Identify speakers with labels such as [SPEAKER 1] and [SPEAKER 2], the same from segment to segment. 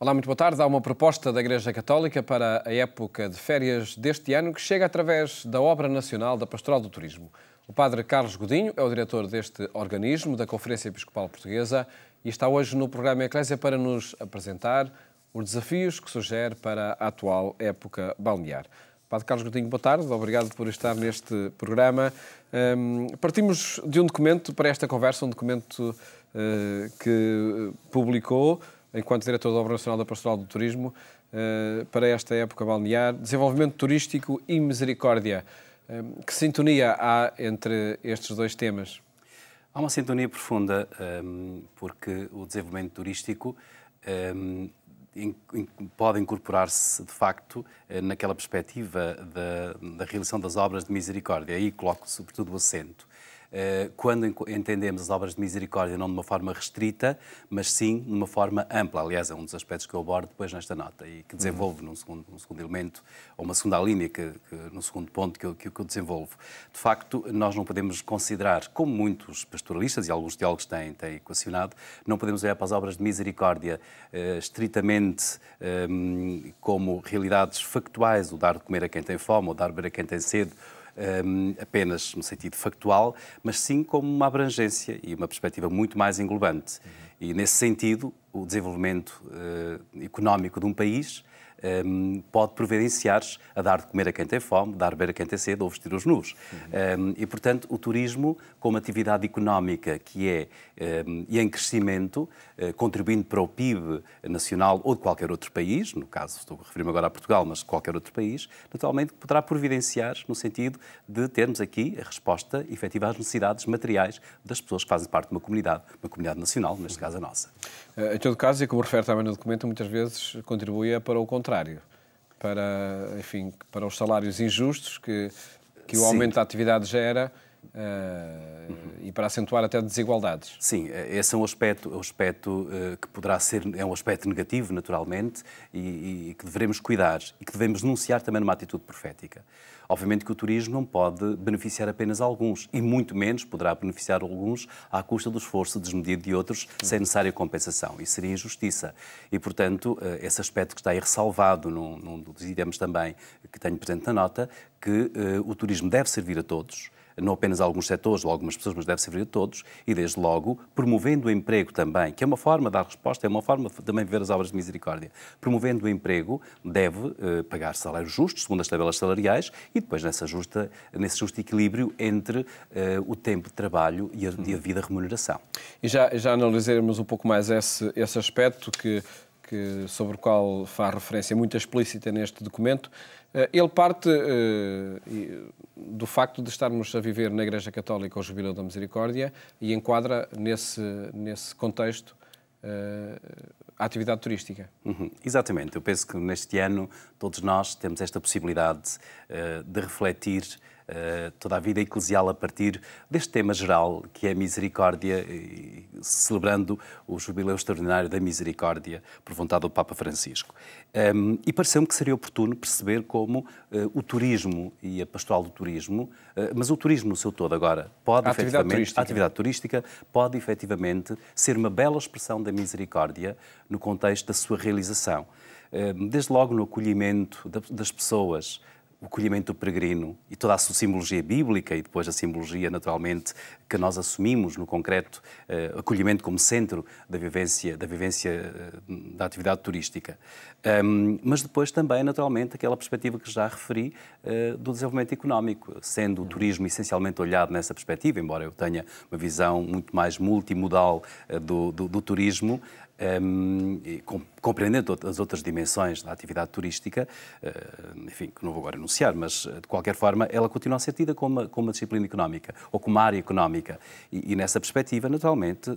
[SPEAKER 1] Olá, muito boa tarde. Há uma proposta da Igreja Católica para a época de férias deste ano que chega através da Obra Nacional da Pastoral do Turismo. O padre Carlos Godinho é o diretor deste organismo, da Conferência Episcopal Portuguesa, e está hoje no programa Eclésia para nos apresentar os desafios que sugere para a atual época balnear. Padre Carlos Godinho, boa tarde. Obrigado por estar neste programa. Partimos de um documento para esta conversa, um documento que publicou, enquanto diretor da Obra Nacional da Pastoral do Turismo, para esta época balnear, Desenvolvimento Turístico e Misericórdia. Que sintonia há entre estes dois temas?
[SPEAKER 2] Há uma sintonia profunda, porque o desenvolvimento turístico pode incorporar-se, de facto, naquela perspectiva da realização das obras de misericórdia. Aí coloco sobretudo o acento. Quando entendemos as obras de misericórdia não de uma forma restrita, mas sim de uma forma ampla. Aliás, é um dos aspectos que eu abordo depois nesta nota e que desenvolvo num segundo elemento, ou uma segunda linha, no segundo ponto que eu desenvolvo. De facto, nós não podemos considerar, como muitos pastoralistas e alguns teólogos têm equacionado, não podemos olhar para as obras de misericórdia estritamente como realidades factuais, o dar de comer a quem tem fome, ou dar de beber a quem tem sede, apenas no sentido factual, mas sim como uma abrangência e uma perspectiva muito mais englobante. E, nesse sentido, o desenvolvimento económico de um país pode providenciar-se a dar de comer a quem tem fome, dar de beber a quem tem sede ou vestir os nus. E, portanto, o turismo, como atividade económica que é e em crescimento, contribuindo para o PIB nacional ou de qualquer outro país, no caso estou a referir-me agora a Portugal, mas de qualquer outro país, naturalmente poderá providenciar no sentido de termos aqui a resposta efetiva às necessidades materiais das pessoas que fazem parte de uma comunidade nacional, neste caso a nossa.
[SPEAKER 1] Em todo caso, e como refere também no documento, muitas vezes contribui para o contrário, para os salários injustos que o aumento da atividade gera e para acentuar até desigualdades.
[SPEAKER 2] Sim, esse é um aspecto que poderá ser, é um aspecto negativo, naturalmente, e que devemos cuidar e que devemos denunciar também numa atitude profética. Obviamente que o turismo não pode beneficiar apenas alguns, e muito menos poderá beneficiar alguns à custa do esforço desmedido de outros, sem necessária compensação. Isso seria injustiça. E, portanto, esse aspecto que está aí ressalvado num dos ideias também que tenho presente na nota, que o turismo deve servir a todos, não apenas a alguns setores ou a algumas pessoas, mas deve servir a todos, e desde logo promovendo o emprego também, que é uma forma de dar resposta, é uma forma de também ver as obras de misericórdia. Promovendo o emprego, deve pagar salários justos, segundo as tabelas salariais, e depois nesse justo equilíbrio entre o tempo de trabalho e a devida remuneração.
[SPEAKER 1] E já analisaremos um pouco mais esse aspecto sobre o qual faz referência muito explícita neste documento. Ele parte do facto de estarmos a viver na Igreja Católica o Jubileu da Misericórdia e enquadra nesse contexto a atividade turística.
[SPEAKER 2] Exatamente. Eu penso que neste ano todos nós temos esta possibilidade de refletir toda a vida eclesial a partir deste tema geral, que é a misericórdia, celebrando o Jubileu Extraordinário da Misericórdia, por vontade do Papa Francisco. E pareceu-me que seria oportuno perceber como o turismo e a pastoral do turismo, mas o turismo no seu todo agora, a atividade turística pode efetivamente ser uma bela expressão da misericórdia no contexto da sua realização. Desde logo no acolhimento das pessoas, o acolhimento do peregrino e toda a sua simbologia bíblica e depois a simbologia, naturalmente, que nós assumimos no concreto, acolhimento como centro da vivência da atividade turística. Mas depois também, naturalmente, aquela perspectiva que já referi do desenvolvimento económico, sendo o turismo essencialmente olhado nessa perspectiva, embora eu tenha uma visão muito mais multimodal do turismo, compreendendo as outras dimensões da atividade turística, enfim, que não vou agora enunciar, mas de qualquer forma ela continua a ser tida como uma disciplina económica ou como uma área económica. E nessa perspectiva, naturalmente,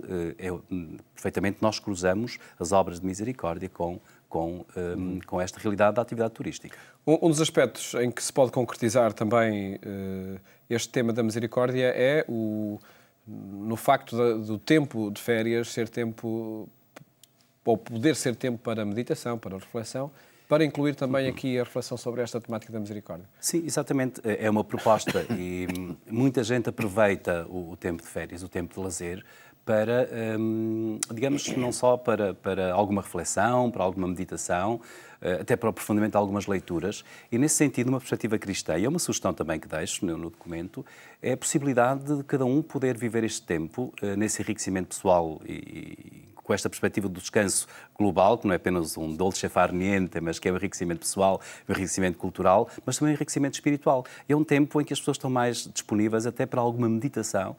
[SPEAKER 2] perfeitamente nós cruzamos as obras de misericórdia com esta realidade da atividade turística.
[SPEAKER 1] Um dos aspectos em que se pode concretizar também este tema da misericórdia é no facto do tempo de férias ser tempo, ou poder ser tempo para a meditação, para a reflexão, para incluir também aqui a reflexão sobre esta temática da misericórdia.
[SPEAKER 2] Sim, exatamente. É uma proposta e muita gente aproveita o tempo de férias, o tempo de lazer, para, digamos, não só para alguma reflexão, para alguma meditação, até para o aprofundamento de algumas leituras. E, nesse sentido, uma perspectiva cristã, e é uma sugestão também que deixo no documento, é a possibilidade de cada um poder viver este tempo nesse enriquecimento pessoal e com esta perspectiva do descanso global, que não é apenas um dolce far niente, mas que é o enriquecimento pessoal, o enriquecimento cultural, mas também o enriquecimento espiritual. É um tempo em que as pessoas estão mais disponíveis até para alguma meditação,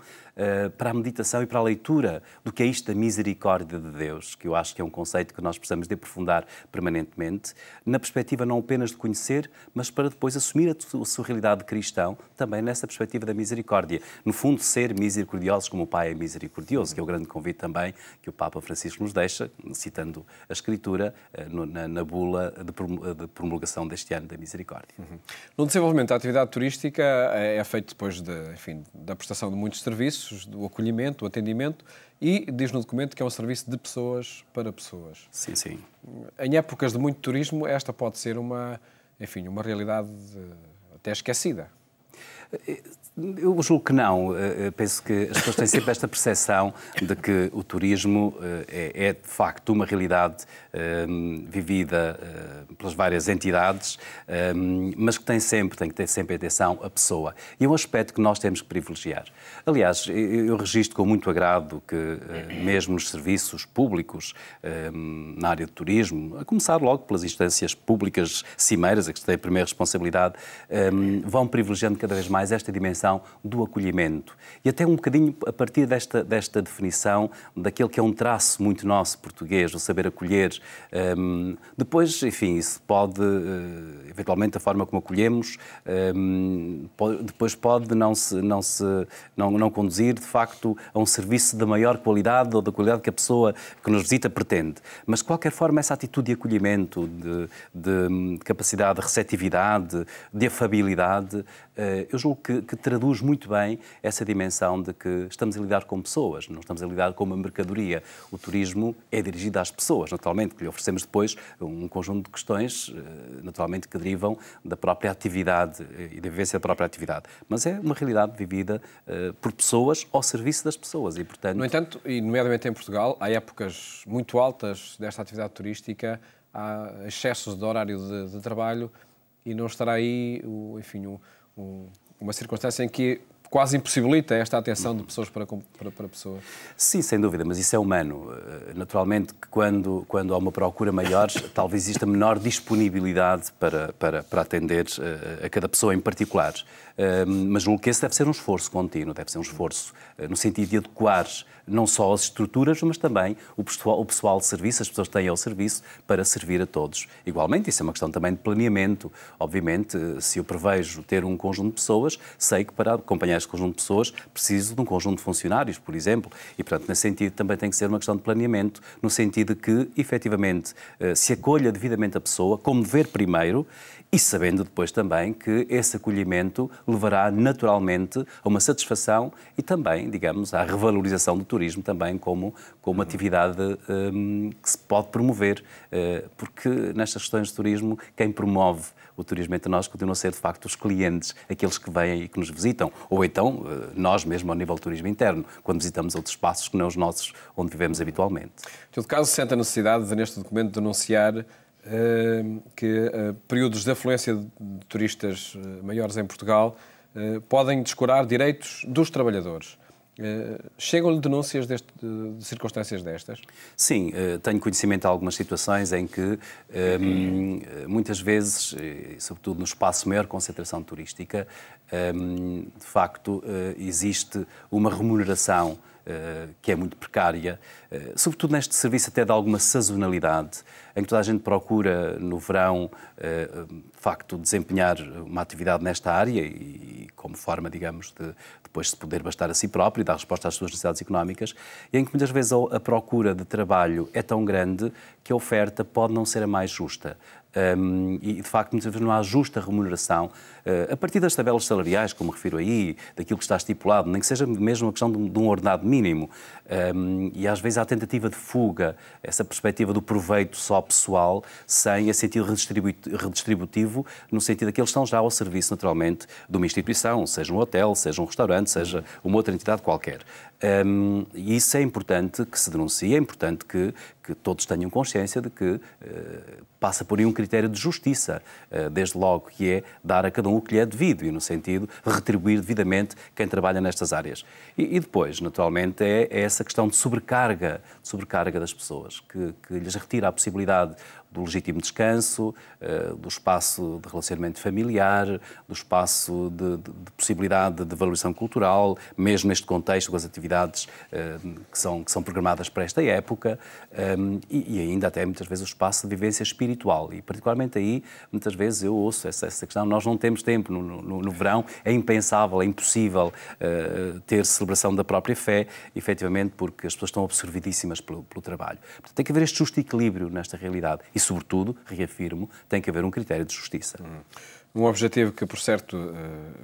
[SPEAKER 2] para a meditação e para a leitura do que é isto da misericórdia de Deus, que eu acho que é um conceito que nós precisamos de aprofundar permanentemente, na perspectiva não apenas de conhecer, mas para depois assumir a sua realidade de cristão, também nessa perspectiva da misericórdia. No fundo, ser misericordiosos como o Pai é misericordioso, que é o grande convite também que o Papa Francisco nos deixa, citando a Escritura, na bula de promulgação deste ano da misericórdia.
[SPEAKER 1] No desenvolvimento da atividade turística é feito depois da prestação de muitos serviços, do acolhimento, do atendimento, e diz no documento que é um serviço de pessoas para pessoas.
[SPEAKER 2] Sim, sim.
[SPEAKER 1] Em épocas de muito turismo, esta pode ser uma realidade até esquecida.
[SPEAKER 2] Eu julgo que não. Penso que as pessoas têm sempre esta percepção de que o turismo é de facto uma realidade vivida pelas várias entidades, mas que tem que ter sempre atenção à pessoa. E é um aspecto que nós temos que privilegiar. Aliás, eu registro com muito agrado que mesmo nos serviços públicos na área de turismo, a começar logo pelas instâncias públicas cimeiras, a que têm a primeira responsabilidade, vão privilegiando cada vez mais esta dimensão do acolhimento. E até um bocadinho a partir desta definição daquele que é um traço muito nosso português, o saber acolher. Depois, enfim, isso pode, eventualmente, a forma como acolhemos, depois pode não conduzir, de facto, a um serviço de maior qualidade ou da qualidade que a pessoa que nos visita pretende. Mas, de qualquer forma, essa atitude de acolhimento, de capacidade de receptividade, de afabilidade, eu julgo que traduz muito bem essa dimensão de que estamos a lidar com pessoas, não estamos a lidar com uma mercadoria. O turismo é dirigido às pessoas, naturalmente, que lhe oferecemos depois um conjunto de questões, naturalmente, que derivam da própria atividade e da vivência da própria atividade. Mas é uma realidade vivida por pessoas ao serviço das pessoas e, portanto...
[SPEAKER 1] No entanto, e nomeadamente em Portugal, há épocas muito altas desta atividade turística, há excessos de horário de trabalho e não estará aí, uma circunstância em que quase impossibilita esta atenção de pessoas para pessoas.
[SPEAKER 2] Sim, sem dúvida, mas isso é humano. Naturalmente que quando há uma procura maior, talvez exista menor disponibilidade para atender a cada pessoa em particular. Mas julgo que esse deve ser um esforço contínuo, deve ser um esforço no sentido de adequar não só as estruturas, mas também o pessoal de serviço, as pessoas que têm ao serviço, para servir a todos. Igualmente, isso é uma questão também de planeamento. Obviamente, se eu prevejo ter um conjunto de pessoas, sei que para acompanhar este conjunto de pessoas preciso de um conjunto de funcionários, por exemplo. E, portanto, nesse sentido, também tem que ser uma questão de planeamento, no sentido de que, efetivamente, se acolha devidamente a pessoa, como dever primeiro, e sabendo depois também que esse acolhimento levará naturalmente a uma satisfação e também, digamos, à revalorização do turismo também como uma atividade que se pode promover, porque nestas questões de turismo, quem promove o turismo entre nós continua a ser, de facto, os clientes, aqueles que vêm e que nos visitam, ou então nós mesmo ao nível do turismo interno, quando visitamos outros espaços que não os nossos, onde vivemos habitualmente.
[SPEAKER 1] Em todo caso, sente a necessidade de, neste documento, denunciar que períodos de afluência de turistas maiores em Portugal podem descurar direitos dos trabalhadores. Chegam-lhe denúncias de circunstâncias destas?
[SPEAKER 2] Sim, tenho conhecimento de algumas situações em que muitas vezes, sobretudo no espaço maior concentração turística, de facto existe uma remuneração que é muito precária, sobretudo neste serviço até de alguma sazonalidade, em que toda a gente procura no verão, de facto, desempenhar uma atividade nesta área e como forma, digamos, de depois se poder bastar a si próprio e dar resposta às suas necessidades económicas, e em que muitas vezes a procura de trabalho é tão grande que a oferta pode não ser a mais justa. E, de facto, muitas vezes não há justa remuneração a partir das tabelas salariais, como refiro aí, daquilo que está estipulado, nem que seja mesmo uma questão de um ordenado mínimo. E, às vezes, há a tentativa de fuga, essa perspectiva do proveito só pessoal, sem esse sentido redistributivo, no sentido de que eles estão já ao serviço, naturalmente, de uma instituição, seja um hotel, seja um restaurante, seja uma outra entidade qualquer. E isso é importante que se denuncie, é importante que todos tenham consciência de que passa por aí um critério de justiça, desde logo, que é dar a cada um o que lhe é devido e no sentido de retribuir devidamente quem trabalha nestas áreas. E depois, naturalmente, é essa questão de sobrecarga das pessoas, que lhes retira a possibilidade do legítimo descanso, do espaço de relacionamento familiar, do espaço de possibilidade de valorização cultural, mesmo neste contexto com as atividades que são programadas para esta época, e ainda até muitas vezes o espaço de vivência espiritual. E particularmente aí, muitas vezes eu ouço essa questão, nós não temos tempo no verão, é impensável, é impossível ter celebração da própria fé, efetivamente porque as pessoas estão absorvidíssimas pelo trabalho. Portanto, tem que haver este justo equilíbrio nesta realidade e, sobretudo, reafirmo, tem que haver um critério de justiça.
[SPEAKER 1] Um objetivo que, por certo,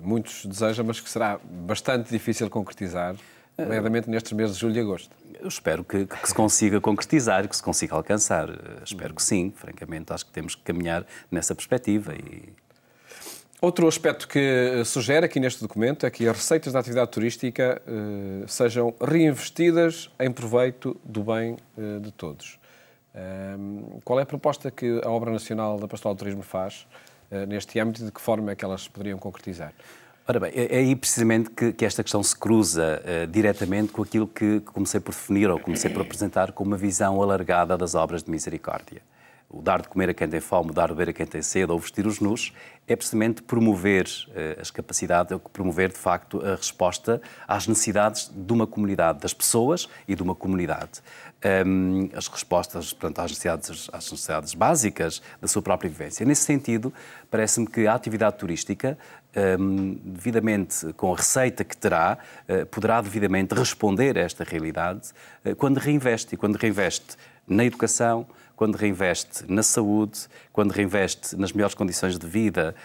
[SPEAKER 1] muitos desejam, mas que será bastante difícil concretizar, nomeadamente nestes meses de julho e agosto.
[SPEAKER 2] Eu espero que se consiga concretizar, que se consiga alcançar. Espero que sim. Francamente, acho que temos que caminhar nessa perspectiva.
[SPEAKER 1] Outro aspecto que sugere aqui neste documento é que as receitas da atividade turística sejam reinvestidas em proveito do bem de todos. Qual é a proposta que a Obra Nacional da Pastoral do Turismo faz neste âmbito e de que forma é que elas poderiam concretizar?
[SPEAKER 2] Ora bem, é aí precisamente que esta questão se cruza diretamente com aquilo que comecei por definir ou comecei por apresentar como uma visão alargada das obras de misericórdia. O dar de comer a quem tem fome, o dar de beber a quem tem sede ou vestir os nus é precisamente promover as capacidades, promover de facto a resposta às necessidades de uma comunidade, das pessoas e de uma comunidade. As respostas, portanto, às necessidades básicas da sua própria vivência. Nesse sentido, parece-me que a atividade turística, devidamente com a receita que terá, poderá devidamente responder a esta realidade quando reinveste. E quando reinveste na educação, quando reinveste na saúde, quando reinveste nas melhores condições de vida,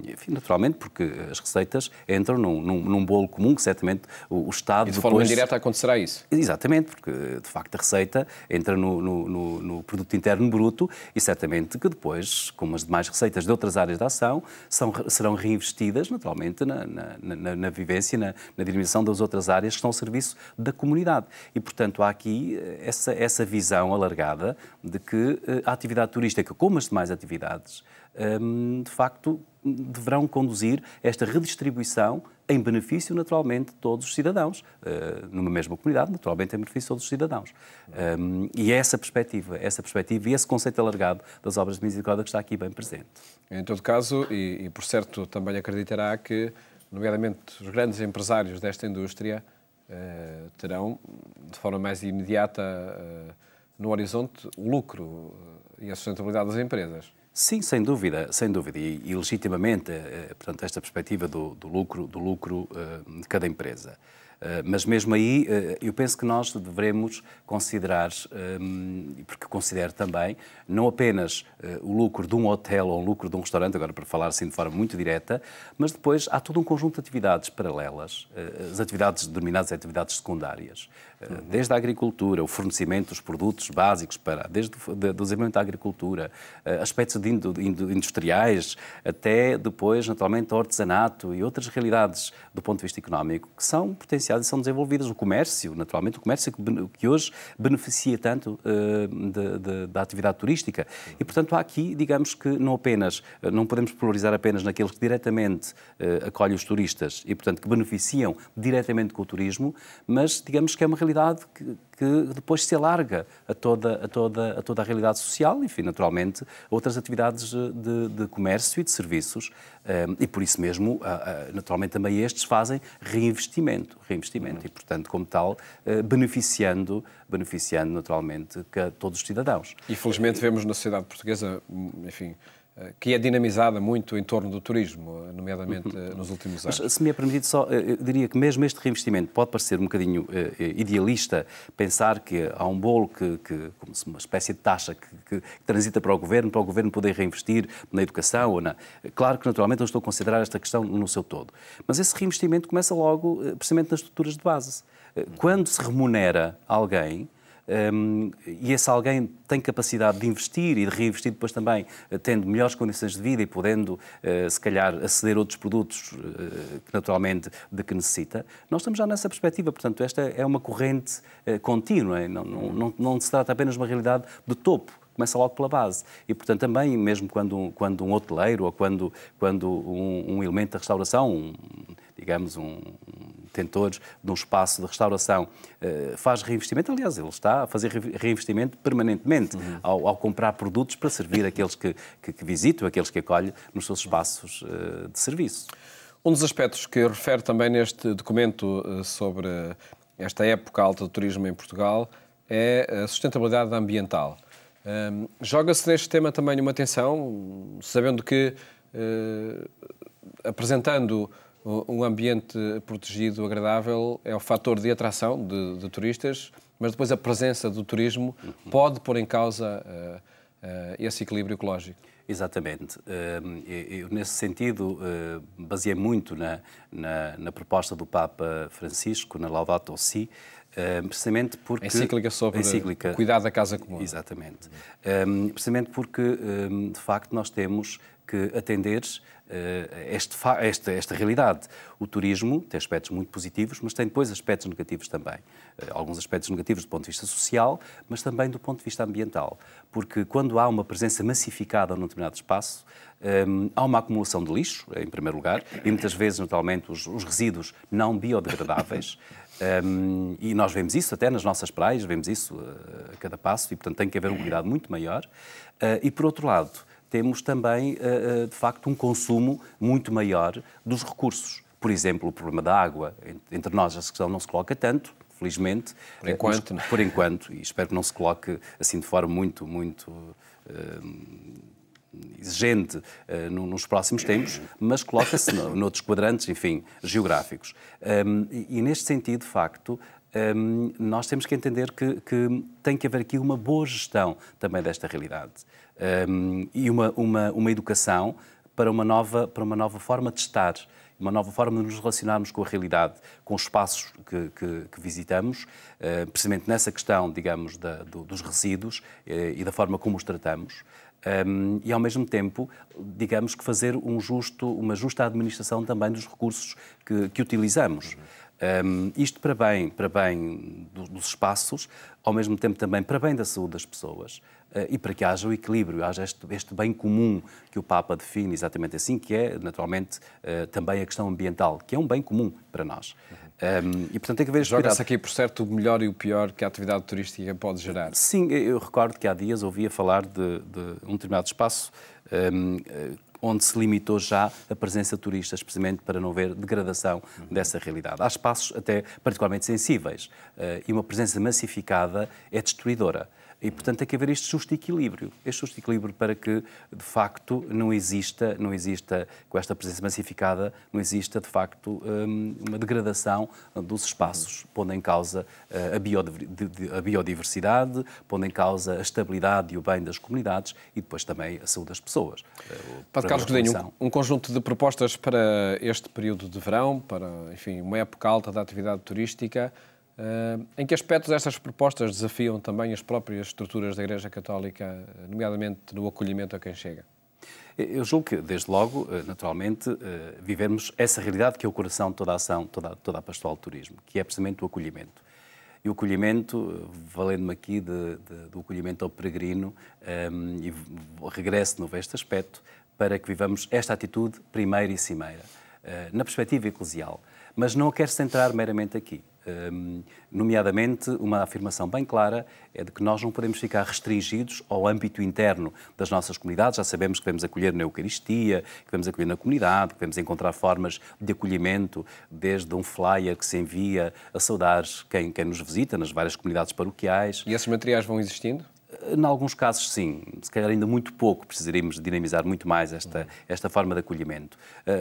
[SPEAKER 2] enfim, naturalmente, porque as receitas entram num bolo comum que certamente o Estado...
[SPEAKER 1] E de forma indireta acontecerá isso?
[SPEAKER 2] Exatamente, porque de facto a receita entra no produto interno bruto e certamente que depois, como as demais receitas de outras áreas de ação, serão reinvestidas naturalmente na vivência, na dinamização das outras áreas que estão ao serviço da comunidade. E, portanto, há aqui essa visão alargada de que a atividade turística, como as demais atividades, de facto, deverão conduzir esta redistribuição em benefício, naturalmente, de todos os cidadãos. Numa mesma comunidade, naturalmente, em benefício de todos os cidadãos. E é essa perspectiva e esse conceito alargado das obras de misericórdia que está aqui bem presente.
[SPEAKER 1] Em todo caso, e por certo também acreditará que, nomeadamente, os grandes empresários desta indústria terão, de forma mais imediata, no horizonte, o lucro e a sustentabilidade das empresas.
[SPEAKER 2] Sim, sem dúvida, e legitimamente, portanto, esta perspectiva do lucro de cada empresa. Mas mesmo aí, eu penso que nós devemos considerar, porque considero também, não apenas o lucro de um hotel ou o lucro de um restaurante, agora para falar assim de forma muito direta, mas depois há todo um conjunto de atividades paralelas, as atividades denominadas atividades secundárias, desde a agricultura, o fornecimento dos produtos básicos, desde o desenvolvimento da agricultura, aspectos industriais, até depois, naturalmente, o artesanato e outras realidades do ponto de vista económico que são potenciais e são desenvolvidas. O comércio, naturalmente, o comércio que hoje beneficia tanto da atividade turística. E, portanto, há aqui, digamos que não podemos polarizar apenas naqueles que diretamente acolhem os turistas e, portanto, que beneficiam diretamente com o turismo, mas, digamos que é uma realidade que depois se alarga a toda a realidade social, enfim, naturalmente, a outras atividades de comércio e de serviços. E por isso mesmo, naturalmente, também estes fazem reinvestimento e, portanto, como tal, beneficiando naturalmente todos os cidadãos.
[SPEAKER 1] E felizmente vemos na sociedade portuguesa, enfim, que é dinamizada muito em torno do turismo, nomeadamente nos últimos anos.
[SPEAKER 2] Mas, se me é permitido só, eu diria que mesmo este reinvestimento pode parecer um bocadinho idealista, pensar que há um bolo como uma espécie de taxa que transita para o governo poder reinvestir na educação ou na... Claro que, naturalmente, eu estou a considerar esta questão no seu todo. Mas esse reinvestimento começa logo, precisamente, nas estruturas de base. Quando se remunera alguém, e esse alguém tem capacidade de investir e de reinvestir depois também, tendo melhores condições de vida e podendo, se calhar, aceder a outros produtos que naturalmente de que necessita, nós estamos já nessa perspectiva. Portanto, esta é uma corrente contínua, não se trata apenas de uma realidade de topo. Começa logo pela base. E, portanto, também, mesmo quando um hoteleiro ou quando um elemento da restauração, digamos, um detentor de um espaço de restauração faz reinvestimento, aliás, ele está a fazer reinvestimento permanentemente ao comprar produtos para servir aqueles que visitam, aqueles que acolhe nos seus espaços de serviço.
[SPEAKER 1] Um dos aspectos que refere também neste documento sobre esta época alta do turismo em Portugal é a sustentabilidade ambiental. Joga-se neste tema também uma atenção, sabendo que, apresentando um ambiente protegido, agradável, é o fator de atração de turistas, mas depois a presença do turismo pode pôr em causa esse equilíbrio ecológico.
[SPEAKER 2] Exatamente. Eu, nesse sentido, baseei muito na proposta do Papa Francisco, na Laudato Si, precisamente porque...
[SPEAKER 1] A encíclica sobre o cuidado da casa comum.
[SPEAKER 2] Exatamente. Precisamente porque, de facto, nós temos que atender esta realidade. O turismo tem aspectos muito positivos, mas tem depois aspectos negativos também. Alguns aspectos negativos do ponto de vista social, mas também do ponto de vista ambiental. Porque quando há uma presença massificada num determinado espaço, há uma acumulação de lixo, em primeiro lugar, e muitas vezes, naturalmente, os resíduos não biodegradáveis. E nós vemos isso até nas nossas praias, vemos isso a cada passo, e, portanto, tem que haver um cuidado muito maior. E, por outro lado, temos também, de facto, um consumo muito maior dos recursos. Por exemplo, o problema da água. Entre nós, essa questão não se coloca tanto, felizmente.
[SPEAKER 1] Por enquanto.
[SPEAKER 2] Por enquanto, e espero que não se coloque assim de forma muito exigente nos próximos tempos, mas coloca-se noutros quadrantes, enfim, geográficos. E neste sentido, de facto, nós temos que entender que tem que haver aqui uma boa gestão também desta realidade. E uma educação para uma nova forma de estar, uma nova forma de nos relacionarmos com a realidade, com os espaços que visitamos, precisamente nessa questão, digamos, dos resíduos e da forma como os tratamos. E, ao mesmo tempo, digamos que fazer uma justa administração também dos recursos que utilizamos. Isto para bem dos espaços, ao mesmo tempo também para bem da saúde das pessoas e para que haja o equilíbrio, haja este bem comum que o Papa define exatamente assim, que é, naturalmente, também a questão ambiental, que é um bem comum para nós. E, portanto, tem que haver...
[SPEAKER 1] Joga-se aqui, por certo, o melhor e o pior que a atividade turística pode gerar.
[SPEAKER 2] Sim, eu recordo que há dias ouvia falar de um determinado espaço onde se limitou já a presença de turistas, precisamente para não haver degradação dessa realidade. Há espaços até particularmente sensíveis e uma presença massificada é destruidora. E, portanto, tem que haver este justo equilíbrio para que, de facto, não exista, com esta presença massificada, não exista, de facto, uma degradação dos espaços, pondo em causa a biodiversidade, pondo em causa a estabilidade e o bem das comunidades e depois também a saúde das pessoas.
[SPEAKER 1] Padre Carlos Godinho, um conjunto de propostas para este período de verão, para, enfim, uma época alta da atividade turística. Em que aspectos estas propostas desafiam também as próprias estruturas da Igreja Católica, nomeadamente no acolhimento a quem chega?
[SPEAKER 2] Eu julgo que, desde logo, naturalmente, vivemos essa realidade que é o coração de toda a ação, toda a pastoral de turismo, que é precisamente o acolhimento. E o acolhimento, valendo-me aqui do acolhimento ao peregrino, e regresso de novo a este aspecto, para que vivamos esta atitude primeira e cimeira, na perspectiva eclesial. Mas não a quero centrar meramente aqui. Nomeadamente, uma afirmação bem clara é de que nós não podemos ficar restringidos ao âmbito interno das nossas comunidades. Já sabemos que devemos acolher na Eucaristia, que devemos acolher na comunidade, que devemos encontrar formas de acolhimento, desde um flyer que se envia a saudar quem nos visita nas várias comunidades paroquiais.
[SPEAKER 1] E esses materiais vão existindo?
[SPEAKER 2] Em alguns casos, sim. Se calhar ainda muito pouco, precisaríamos dinamizar muito mais esta forma de acolhimento.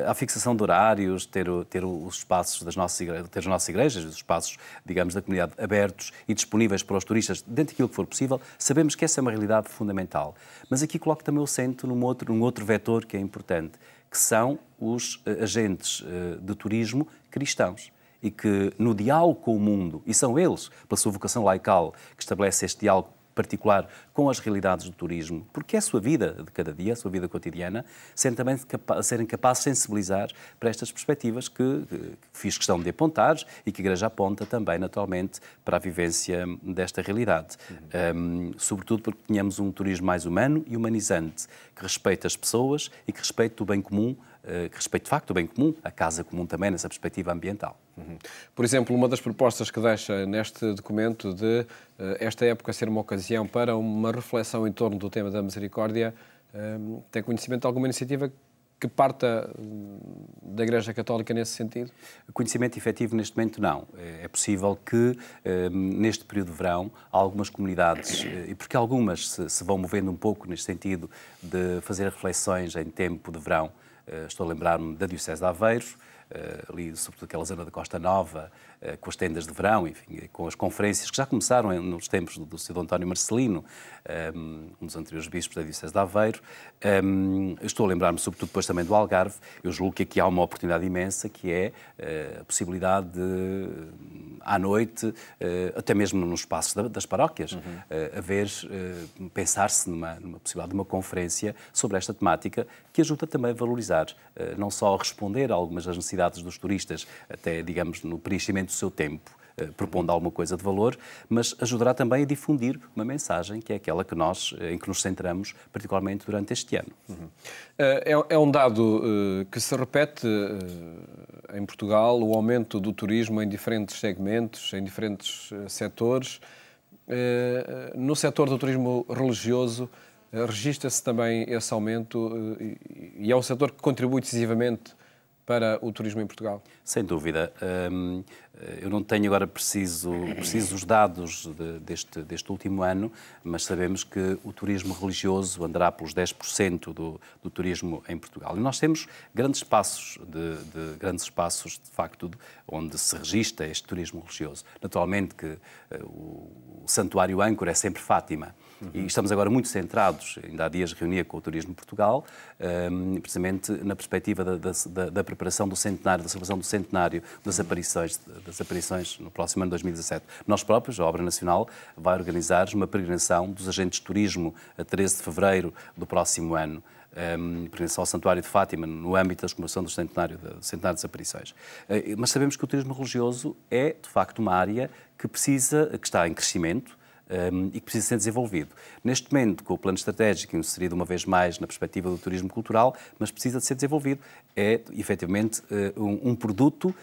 [SPEAKER 2] A fixação de horários, ter os espaços das nossas igrejas, os espaços, digamos, da comunidade abertos e disponíveis para os turistas, dentro daquilo que for possível, sabemos que essa é uma realidade fundamental. Mas aqui coloco também o acento num outro vetor que é importante, que são os agentes de turismo cristãos. e que no diálogo com o mundo, e são eles, pela sua vocação laical, que estabelece este diálogo particular com as realidades do turismo, porque é a sua vida de cada dia, a sua vida cotidiana, serem capazes de sensibilizar para estas perspectivas que fiz questão de apontar e que a Igreja aponta também, naturalmente, para a vivência desta realidade. Sobretudo porque tenhamos um turismo mais humano e humanizante, que respeita as pessoas e que respeita o bem comum, que respeite de facto o bem comum, a casa comum também, nessa perspectiva ambiental.
[SPEAKER 1] Por exemplo, uma das propostas que deixa neste documento de esta época ser uma ocasião para uma reflexão em torno do tema da misericórdia, tem conhecimento de alguma iniciativa que parta da Igreja Católica nesse sentido?
[SPEAKER 2] Conhecimento efetivo neste momento não. É possível que neste período de verão algumas comunidades, e porque algumas se vão movendo um pouco neste sentido de fazer reflexões em tempo de verão, estou a lembrar-me da Diocese de Aveiro, ali sobretudo aquela zona da Costa Nova, com as tendas de verão, enfim, com as conferências que já começaram nos tempos do Sr. António Marcelino, um dos anteriores bispos da Diocese de Aveiro. Estou a lembrar-me sobretudo depois também do Algarve. Eu julgo que aqui há uma oportunidade imensa, que é a possibilidade de, à noite, até mesmo nos espaços das paróquias, pensar-se numa possibilidade de uma conferência sobre esta temática, que ajuda também a valorizar, não só a responder a algumas das necessidades dos turistas, até, digamos, no preenchimento do seu tempo, propondo alguma coisa de valor, mas ajudará também a difundir uma mensagem que é aquela em que nos centramos, particularmente durante este ano.
[SPEAKER 1] É um dado que se repete em Portugal, o aumento do turismo em diferentes segmentos, em diferentes setores. No setor do turismo religioso, registra-se também esse aumento e é um setor que contribui decisivamente para o turismo em Portugal?
[SPEAKER 2] Sem dúvida. Eu não tenho agora preciso os dados deste último ano, mas sabemos que o turismo religioso andará pelos 10% do turismo em Portugal. E nós temos grandes espaços, de facto, onde se registra este turismo religioso. Naturalmente que o santuário âncora é sempre Fátima. E estamos agora muito centrados, ainda há dias reunia com o Turismo Portugal, precisamente na perspectiva da preparação do centenário, da celebração do centenário das aparições no próximo ano de 2017. Nós próprios, a Obra Nacional, vai organizar uma peregrinação dos agentes de turismo a 13 de fevereiro do próximo ano, peregrinação ao Santuário de Fátima, no âmbito da comemoração do centenário das aparições. Mas sabemos que o turismo religioso é, de facto, uma área que está em crescimento, e que precisa ser desenvolvido. Neste momento, com o plano estratégico inserido uma vez mais na perspectiva do turismo cultural, mas precisa de ser desenvolvido. É, efetivamente, um produto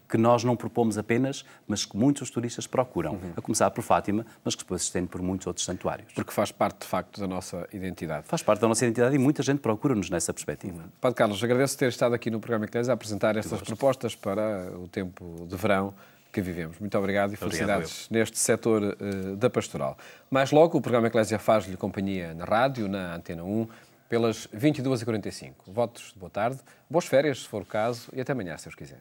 [SPEAKER 2] que nós não propomos apenas, mas que muitos turistas procuram. A começar por Fátima, mas que depois se estende por muitos outros santuários.
[SPEAKER 1] Porque faz parte, de facto, da nossa identidade.
[SPEAKER 2] Faz parte da nossa identidade e muita gente procura-nos nessa perspectiva.
[SPEAKER 1] Padre Carlos, agradeço ter estado aqui no programa Eclésia a apresentar estas propostas para o tempo de verão que vivemos. Muito obrigado e felicidades neste setor da pastoral. Mais logo, o programa Eclésia faz-lhe companhia na rádio, na Antena 1, pelas 22h45. Votos de boa tarde, boas férias, se for o caso, e até amanhã, se Deus quiser.